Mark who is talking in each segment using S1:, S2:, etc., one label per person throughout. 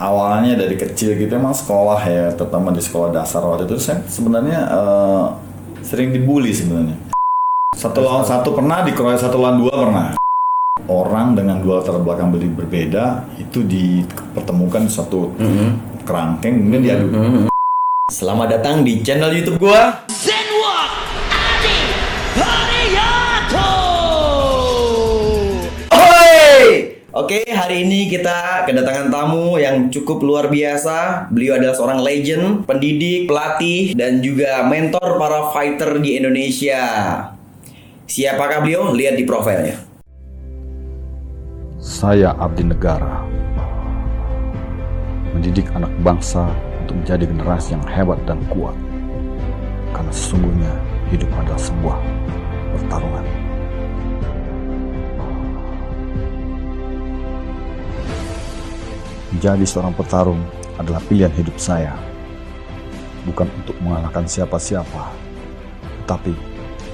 S1: awalnya dari kecil gitu emang sekolah ya, terutama di sekolah dasar waktu itu saya sebenarnya sering dibully sebenarnya. 1 lawan 1 pernah, dikeroyok 1 lawan 2 pernah. Orang dengan dua latar belakang berbeda itu dipertemukan di suatu kerangkeng kemudian diadu.
S2: Selamat datang di channel YouTube gua.
S3: Zenwalk Adi Haryanto.
S2: Oke, hari ini kita kedatangan tamu yang cukup luar biasa. Beliau adalah seorang legend, pendidik, pelatih, dan juga mentor para fighter di Indonesia. Siapakah beliau? Lihat di profilnya.
S4: Saya abdi negara, mendidik anak bangsa untuk menjadi generasi yang hebat dan kuat. Karena sesungguhnya hidup adalah sebuah pertarungan. Menjadi seorang petarung adalah pilihan hidup saya. Bukan untuk mengalahkan siapa-siapa, tetapi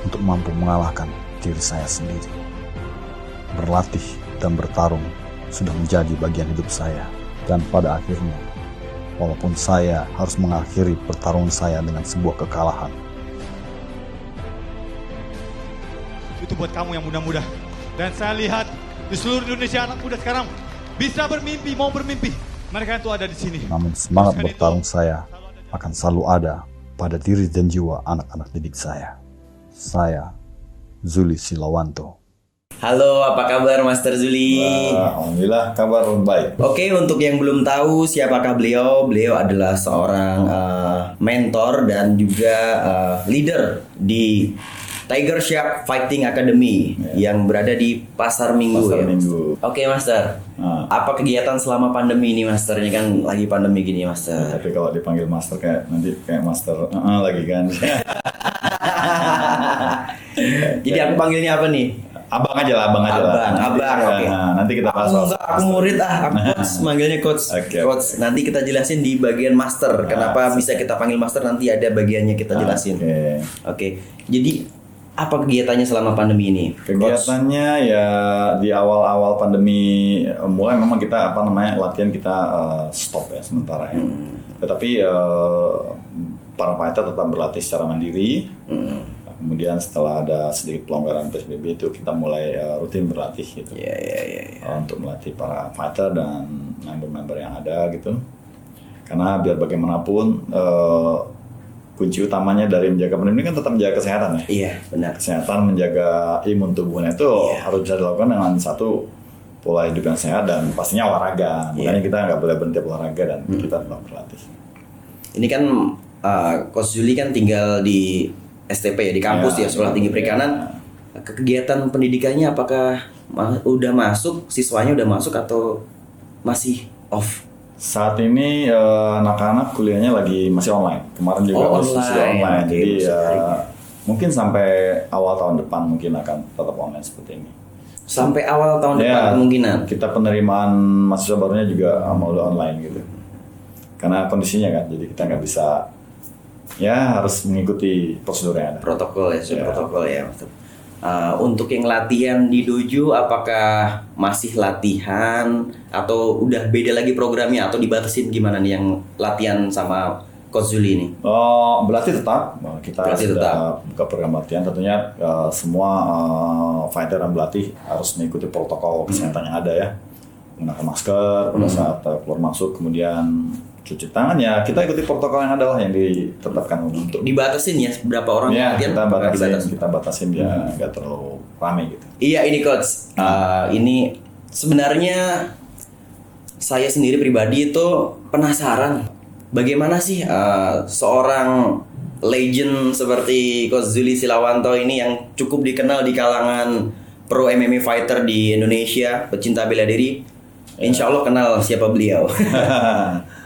S4: untuk mampu mengalahkan diri saya sendiri. Berlatih dan bertarung sudah menjadi bagian hidup saya. Dan pada akhirnya, walaupun saya harus mengakhiri pertarungan saya dengan sebuah kekalahan.
S5: Itu buat kamu yang muda-muda. Dan saya lihat di seluruh Indonesia anak muda sekarang bisa bermimpi, mau bermimpi. Mereka itu ada di sini.
S4: Namun semangat bertarung saya akan selalu ada pada diri dan jiwa anak-anak didik saya. Saya, Zuli Silawanto.
S2: Halo, apa kabar Master Zuli?
S1: Alhamdulillah kabar baik.
S2: Oke, untuk yang belum tahu siapakah beliau, beliau adalah seorang mentor dan juga leader di Tiger Shark Fighting Academy yang berada di Pasar Minggu.
S1: Pasar
S2: ya,
S1: Minggu.
S2: Oke, Master. Apa kegiatan selama pandemi ini, Master? Ini kan lagi pandemi gini, Master.
S1: Tapi kalau dipanggil master kayak nanti kayak master lagi kan.
S2: Jadi aku panggilnya apa nih?
S1: Abang aja lah.
S2: Abang, oke.
S1: Nanti kita bahas soal
S2: Aku murid aku coach, manggilnya coach.
S1: Oke.
S2: Coach, nanti kita jelasin di bagian master. Kenapa bisa kita panggil master, nanti ada bagiannya kita jelasin. Oke. Jadi apa kegiatannya selama pandemi ini?
S1: Kegiatannya ya di awal-awal pandemi mulai memang kita latihan kita stop ya sementara ya. Tetapi para fighter tetap berlatih secara mandiri. Kemudian setelah ada sedikit pelonggaran PSBB itu kita mulai rutin berlatih gitu. Untuk melatih para fighter dan member-member yang ada gitu. Karena biar bagaimanapun kunci utamanya dari menjaga pandemi kan tetap menjaga kesehatan ya.
S2: Iya, benar.
S1: Kesehatan, menjaga imun tubuhnya itu harus bisa dilakukan dengan satu pola hidup yang sehat dan pastinya olahraga. Makanya kita nggak boleh berhenti olahraga dan kita tetap berlatih.
S2: Ini kan Coach Zuli kan tinggal di STP ya, di kampus ya, Sekolah Tinggi Perikanan. Kegiatan pendidikannya apakah udah masuk, siswanya udah masuk atau masih off?
S1: Saat ini anak-anak kuliahnya masih online. Kemarin juga sudah online. Jadi mungkin sampai awal tahun depan mungkin akan tetap online seperti ini.
S2: Sampai awal tahun depan kemungkinan.
S1: Kita penerimaan mahasiswa barunya juga mau online gitu. Karena kondisinya kan, jadi kita nggak bisa harus mengikuti prosedur yang ada.
S2: Protokol ya, protokol ya. Untuk yang latihan di dojo, apakah masih latihan atau udah beda lagi programnya atau dibatasin gimana nih yang latihan sama Coach Zuli ini?
S1: Berlatih tetap. Kita sudah buka program latihan. Tentunya semua fighter yang berlatih harus mengikuti protokol kesehatan yang ada ya. Menggunakan masker pada saat keluar masuk, kemudian cuci tangan ya. Kita ikuti protokol yang ada lah yang ditetapkan untuk.
S2: Dibatasin ya berapa orang yang latihan?
S1: Kita batasin ya nggak terlalu ramai gitu.
S2: Iya ini Coach. Ini sebenarnya saya sendiri pribadi itu penasaran bagaimana sih seorang legend seperti Coach Zuli Silawanto ini yang cukup dikenal di kalangan pro MMA fighter di Indonesia, pecinta bela diri. Insya Allah kenal siapa beliau.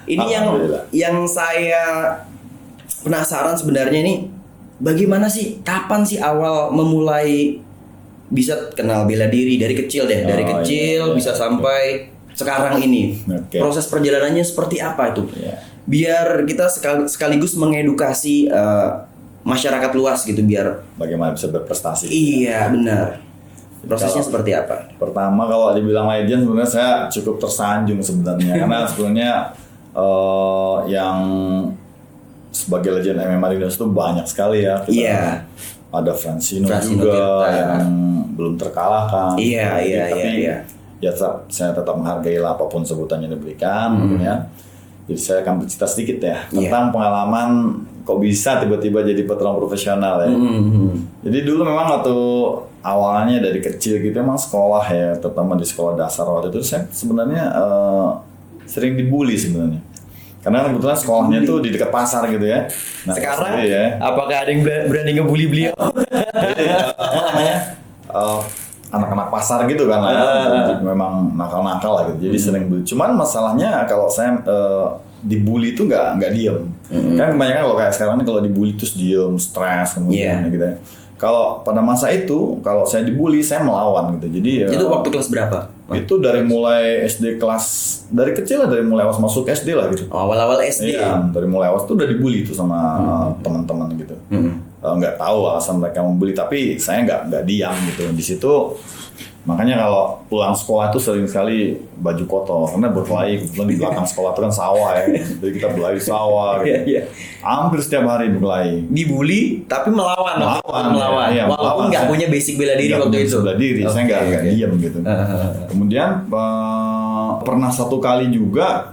S2: Ini yang saya penasaran sebenarnya nih, bagaimana sih, kapan sih awal memulai bisa kenal bela diri dari kecil deh, bisa sampai sekarang ini. Proses perjalanannya seperti apa itu? Biar kita sekaligus mengedukasi masyarakat luas gitu, biar
S1: bagaimana bisa berprestasi.
S2: Iya benar. Prosesnya
S1: Kalau-
S2: seperti apa?
S1: Pertama kalau dibilang legend sebenarnya saya cukup tersanjung sebenarnya karena sebenarnya yang sebagai legend MMA di Indonesia itu banyak sekali ya. Kita
S2: Iya.
S1: Ada Francino
S2: Francino
S1: juga
S2: Tirta.
S1: yang belum terkalahkan.
S2: Iya, iya,
S1: Tapi
S2: iya.
S1: ya saya tetap menghargai lah apapun sebutannya yang diberikan, ya. Jadi saya akan bercerita sedikit ya
S2: Iya.
S1: tentang pengalaman kok bisa tiba-tiba jadi petarung profesional ya. Jadi dulu memang waktu awalnya dari kecil gitu emang sekolah ya, terutama di sekolah dasar waktu itu saya sebenarnya sering dibully sebenarnya. Karena kebetulan sekolahnya tuh di dekat pasar gitu ya. Nah,
S2: Sekarang
S1: SD ya.
S2: apakah ada yang berani ngebully beliau?
S1: Jadi apa namanya? Anak-anak pasar gitu kan lah ya. Jadi memang nakal-nakal lah gitu. Jadi sering bully. Cuman masalahnya kalau saya dibully itu nggak diem. Kan kebanyakan kalau kayak sekarang nih kalau dibully terus diem, stres kemudian
S2: Iya.
S1: gitu ya. Kalau pada masa itu kalau saya dibully saya melawan gitu. Jadi
S2: Itu waktu kelas berapa?
S1: itu dari mulai SD dari kecil lah, dari mulai awas masuk SD lah gitu.
S2: Oh, awal-awal SD.
S1: Iya, dari mulai awas tuh udah dibully tuh sama teman-teman gitu. Nggak tahu alasan mereka membuli, tapi saya nggak diam gitu. Di situ makanya kalau pulang sekolah tuh sering sekali baju kotor karena berkelahi. Kebetulan di belakang sekolah itu kan sawah ya, jadi kita berkelahi sawah. Gitu.
S2: Iya, iya.
S1: Hampir setiap hari berkelahi.
S2: Dibully tapi melawan.
S1: Melawan, iya,
S2: Walaupun
S1: melawan.
S2: nggak
S1: Saya
S2: punya basic bela diri
S1: nggak
S2: waktu
S1: punya
S2: itu.
S1: bela diri, saya nggak
S2: Oke.
S1: diam gitu. Kemudian pernah satu kali juga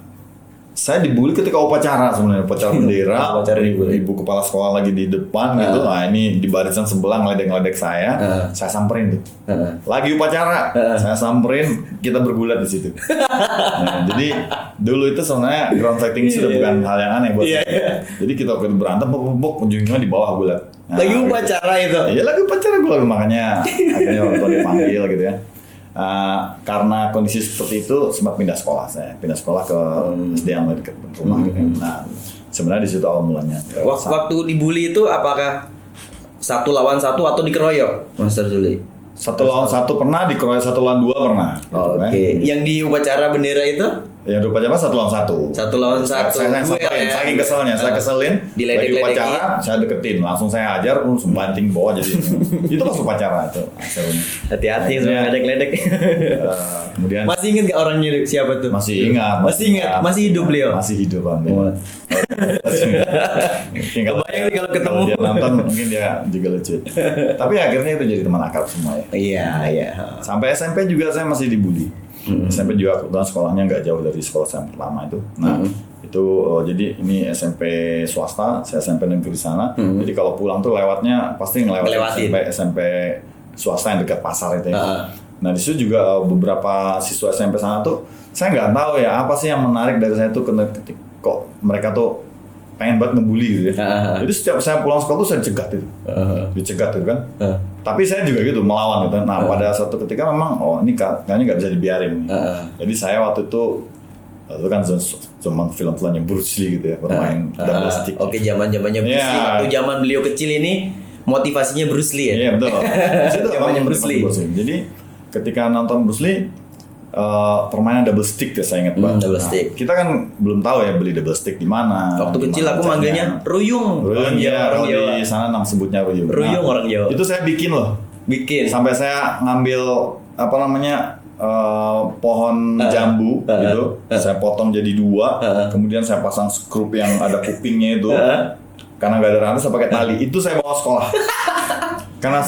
S1: saya dibully ketika upacara sebenarnya, upacara bendera.
S2: Upacara dibully.
S1: Ibu kepala sekolah lagi di depan gitu. Nah ini di barisan sebelah ngeledek-ngeledek saya samperin tuh. Lagi upacara, saya samperin, kita bergulat di situ. Nah, jadi dulu itu sebenarnya ground fighting sudah bukan hal yang aneh buat saya. Jadi kita waktu itu berantem, bok ujungnya di bawah gulat. Nah,
S2: Lagi
S1: gitu.
S2: upacara itu.
S1: Iya lagi upacara gue makanya akhirnya orang tua dipanggil gitu ya. Karena kondisi seperti itu sempat pindah sekolah saya, pindah sekolah ke SD yang dekat rumah gitu. Nah sebenarnya di situ awal mulanya.
S2: Waktu dibully itu apakah 1 lawan 1 atau dikeroyok, Master Zuli?
S1: 1 lawan 1 pernah, dikeroyok 1 lawan 2 pernah. Gitu,
S2: Oke.
S1: kan.
S2: Yang di upacara bendera itu?
S1: Yang di upacara 1 lawan 1.
S2: 1 lawan 1.
S1: Saya samperin, saking keselnya, saya keselin.
S2: Diledek-ledekin.
S1: Lagi upacara, saya deketin, langsung saya hajar, langsung banting bawah jadi. Itu pas upacara itu hasilnya.
S2: Hati-hati
S1: Akhirnya,
S2: sama ledek-ledek.
S1: Kemudian
S2: Masih ingat gak orangnya siapa tuh?
S1: masih ingat.
S2: Masih ingat? Masih hidup beliau?
S1: Masih hidup Bang.
S2: Oh.
S1: Mungkin
S2: Kebayang nih kalau ketemu.
S1: dia nonton mungkin dia juga lucu. Tapi akhirnya itu jadi teman akrab semua ya.
S2: Iya, iya.
S1: Sampai SMP juga saya masih dibully. SMP juga kebetulan sekolahnya nggak jauh dari sekolah saya yang pertama itu. Nah itu jadi ini SMP swasta, saya SMP negeri sana. Jadi kalau pulang tuh lewatnya pasti
S2: Ngelewatin.
S1: SMP swasta yang dekat pasar itu ya. Nah di situ juga beberapa siswa SMP sana tuh saya nggak tahu ya apa sih yang menarik dari saya tuh kok mereka tuh pengen banget ngebully gitu ya. Jadi setiap saya pulang sekolah tuh saya cegat itu, dicegat gitu kan. Tapi saya juga gitu melawan gitu. Nah pada suatu ketika memang ini kayaknya nggak bisa dibiarin. Jadi saya waktu itu kan zaman film-filmnya Bruce Lee gitu ya bermain double stick.
S2: Oke, zaman-zamannya Bruce Lee.
S1: Iya.
S2: Waktu zaman beliau kecil ini motivasinya Bruce Lee ya?
S1: Iya betul. Itu
S2: Zamannya Bruce Lee.
S1: Jadi ketika nonton Bruce Lee permainan double stick ya saya ingat banget.
S2: double
S1: Nah,
S2: stick.
S1: kita kan belum tahu ya beli double stick di mana.
S2: Waktu
S1: di
S2: kecil
S1: mana
S2: aku
S1: caranya.
S2: manggilnya Ruyung.
S1: Ruyung ya,
S2: orang
S1: kalau
S2: Jawa.
S1: di sana sebutnya Ruyung.
S2: Ruyung orang Jawa.
S1: Itu saya bikin loh.
S2: Bikin.
S1: Sampai saya ngambil apa namanya pohon jambu gitu, saya potong jadi 2, kemudian saya pasang skrup yang ada kupingnya itu, karena gak ada rantai saya pakai tali, itu saya bawa sekolah, karena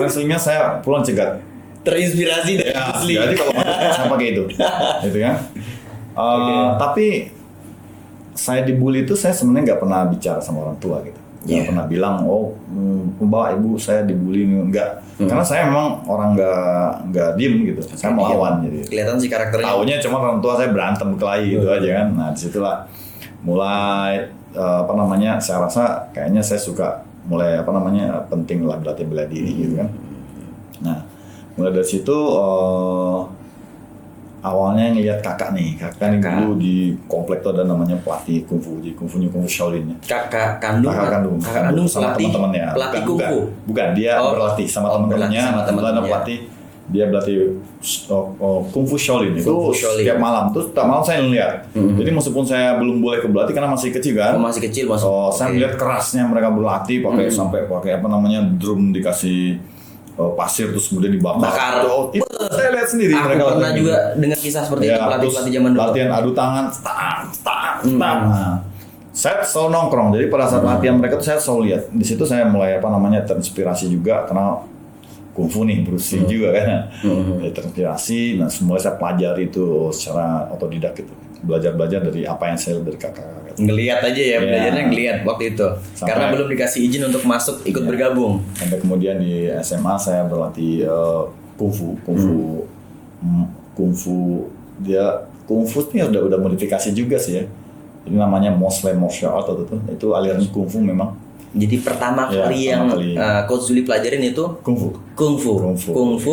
S1: seringnya saya pulang cegat.
S2: Terinspirasi dari
S1: Ya,
S2: Bruce Lee.
S1: jadi kalau saya pakai itu, gitu kan. Tapi saya dibully itu saya sebenarnya nggak pernah bicara sama orang tua gitu. Nggak pernah bilang, Mbak, Ibu saya dibully, enggak. Karena saya memang orang nggak diem gitu. Saya melawan jadi.
S2: Kelihatan sih karakternya.
S1: Taunya cuma orang tua saya berantem kelahi gitu aja kan. Nah disitulah mulai saya rasa kayaknya saya suka mulai penting lah berlatih bela diri gitu kan. Nah mulai dari situ awalnya ngeliat kakak nih dulu di komplek tuh ada namanya pelatih kungfu, di kungfu Shaolin ya.
S2: Kakak kandung
S1: sama
S2: pelatih
S1: teman-temannya.
S2: pelatih kungfu.
S1: Bukan, dia berlatih sama teman-temannya. Kebetulan pelatih dia berlatih kungfu Shaolin itu setiap malam. Terus setiap malam saya ngeliat. Jadi meskipun saya belum boleh ke berlatih karena masih kecil kan.
S2: Masih kecil
S1: Saya melihat kerasnya mereka berlatih sampai pakai drum dikasih pasir terus kemudian dibakar.
S2: Bakar.
S1: Oh, itu saya lihat sendiri
S2: Aku
S1: mereka
S2: pernah
S1: latihan
S2: juga
S1: gitu.
S2: dengar kisah seperti itu
S1: Ya,
S2: pelatih
S1: terus
S2: zaman dulu.
S1: latihan adu tangan, tak. Nah, saya selalu nongkrong. Jadi pada saat latihan mereka tuh saya selalu lihat. Di situ saya mulai terinspirasi juga karena kungfu nih, Bruce Lee juga kan. Ya, terinspirasi. Nah, semua saya pelajari itu secara otodidak gitu. Belajar dari apa yang saya lihat dari kakak-kakak.
S2: Ngelihat aja ya,
S1: Iya.
S2: belajarnya ngelihat waktu itu.
S1: Sampai-
S2: Karena belum dikasih izin untuk masuk ikut bergabung.
S1: Sampai kemudian di SMA saya berlatih kungfu ini udah modifikasi juga sih ya. Ini namanya Moslem martial art itu aliran kungfu memang.
S2: Jadi pertama
S1: Ya,
S2: kali
S1: pertama
S2: yang
S1: kali.
S2: Coach Zuli pelajarin itu
S1: Kungfu
S2: Kungfu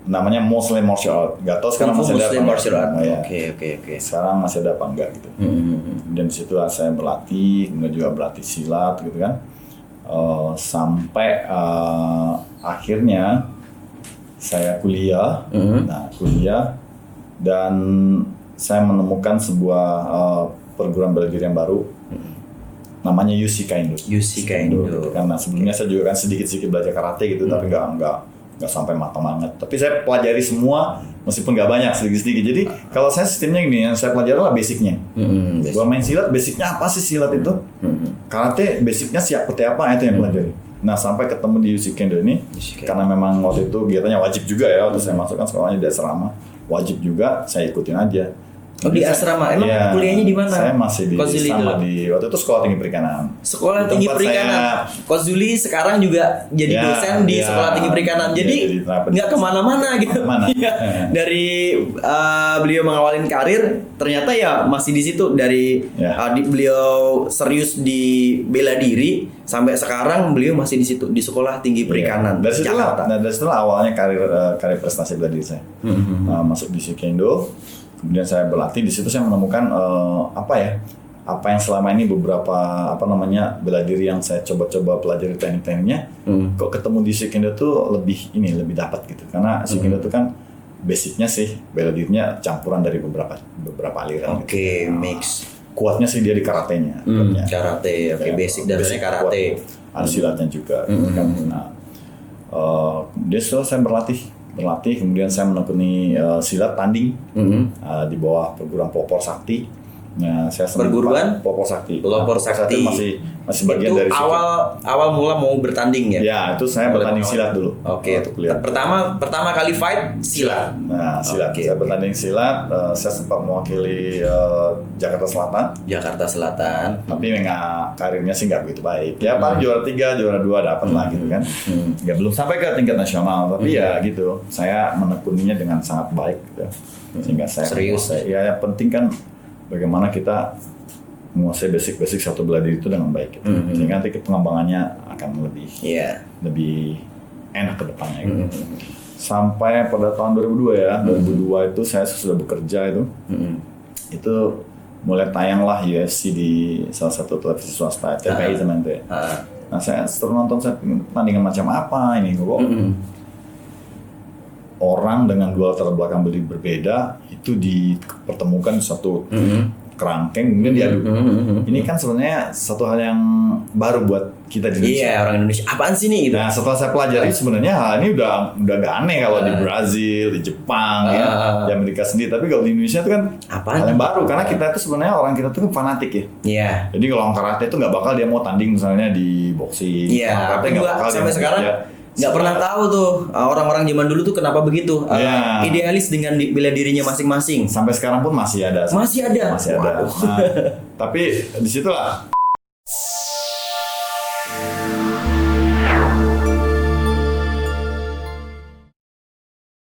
S1: namanya Moslem martial art. Gak tau sekarang masih ada
S2: Muslim
S1: apa
S2: martial art.
S1: enggak.
S2: Oke.
S1: Sekarang masih ada apa enggak gitu. Kemudian di situ saya berlatih, kemudian juga berlatih silat gitu kan. Sampai akhirnya saya kuliah. Nah, kuliah dan saya menemukan sebuah perguruan bela diri yang baru. Namanya UC Kaindo.
S2: UC Kaindo.
S1: Gitu. Karena sebelumnya saya juga kan sedikit sedikit belajar karate gitu, tapi nggak sampai matang banget. Tapi saya pelajari semua, meskipun nggak banyak, sedikit sedikit. Jadi kalau saya sistemnya gini, yang saya pelajari adalah basicnya. Gua main silat, basicnya apa sih silat itu? Karate, basicnya seperti apa itu yang pelajari. Nah, sampai ketemu di UC Kaindo ini, karena memang waktu itu kegiatannya wajib juga ya, waktu saya masuk kan sekolahnya di asrama, wajib juga, saya ikutin aja.
S2: Oh, di asrama. Emang
S1: Iya,
S2: kuliahnya di mana?
S1: Saya masih di
S2: Coach Zuli
S1: sama
S2: dulu?
S1: di waktu itu Sekolah Tinggi Perikanan.
S2: Sekolah
S1: Di
S2: Tinggi
S1: tempat
S2: Perikanan. Coach Zuli sekarang juga jadi
S1: Ya,
S2: dosen di
S1: ya.
S2: Sekolah Tinggi Perikanan.
S1: Ya,
S2: Jadi
S1: jadi kenapa
S2: nggak kemana-mana gitu.
S1: Kemana-mana.
S2: Iya. Dari beliau mengawalin karir, ternyata ya masih di situ. Dari
S1: Ya.
S2: beliau serius di bela diri sampai sekarang beliau masih di situ di Sekolah Tinggi Perikanan
S1: Dari situlah,
S2: Jakarta.
S1: dari situlah awalnya karir prestasi bela diri saya. Masuk di Kaindo, kemudian saya berlatih di situ saya menemukan apa yang selama ini beberapa bela diri yang saya coba-coba pelajari teknik-tekniknya, kok ketemu di Kaindo tuh lebih dapat gitu. Karena Kaindo tuh kan basicnya sih bela dirinya campuran dari beberapa aliran.
S2: Oke,
S1: gitu.
S2: mix.
S1: Kuatnya sih dia di karatenya. kuatnya.
S2: Karate, oke, basic dasarnya karate.
S1: Kuat. Ada silatnya juga. Kan. Nah, kemudian setelah saya berlatih, kemudian saya menekuni silat tanding di bawah perguruan Popor Sakti. Nah, saya
S2: Perguruan?
S1: Popor Sakti.
S2: Popor Sakti.
S1: Masih bagian
S2: Itu
S1: dari
S2: awal mula mau bertanding ya?
S1: Ya, itu saya bertanding silat dulu.
S2: Oke.
S1: Waktu kuliah.
S2: Pertama kali fight silat.
S1: Nah, silat.
S2: Oke.
S1: Saya bertanding silat. Saya sempat mewakili Jakarta Selatan.
S2: Jakarta Selatan.
S1: Tapi karirnya sih nggak begitu baik. Ya paling juara 3, juara 2 dapat lah gitu kan. Nggak belum sampai ke tingkat nasional, tapi ya gitu. Saya menekuninya dengan sangat baik gitu. Sehingga saya
S2: Serius.
S1: Ya yang penting kan bagaimana kita menguasai basic satu bela diri itu dengan baik gitu. Sehingga nanti pengembangannya akan lebih enak ke depannya gitu. Sampai pada tahun 2002 ya. 2002 itu saya sudah bekerja itu. Itu mulai tayanglah UFC di salah satu televisi swasta, TPI zaman itu ya. Nah, saya setelah nonton saya pertandingan macam apa ini kok orang dengan dua latar belakang berbeda itu dipertemukan di satu kerangkeng kemudian diadu. Ini kan sebenarnya satu hal yang baru buat kita di Indonesia.
S2: Iya, orang Indonesia. Apaan sih nih gitu?
S1: Nah, setelah saya pelajari sebenarnya hal ini udah gak aneh kalau di Brazil, di Jepang, ya, di Amerika sendiri. Tapi kalau di Indonesia itu kan
S2: Apaan?
S1: hal yang baru karena kita itu sebenarnya orang kita tuh kan fanatik ya.
S2: Iya.
S1: Jadi kalau orang karate itu nggak bakal dia mau tanding misalnya di boxing.
S2: Iya,
S1: Orang karate
S2: aku
S1: nggak
S2: juga
S1: bakal dia
S2: sampai
S1: mau
S2: sekarang
S1: kerja.
S2: nggak pernah tahu tuh orang-orang zaman dulu tuh kenapa begitu.
S1: Iya.
S2: Idealis dengan bela dirinya masing-masing.
S1: Sampai sekarang pun masih ada.
S2: Masih ada.
S1: Masih ada.
S2: Waduh.
S1: Nah, tapi disitulah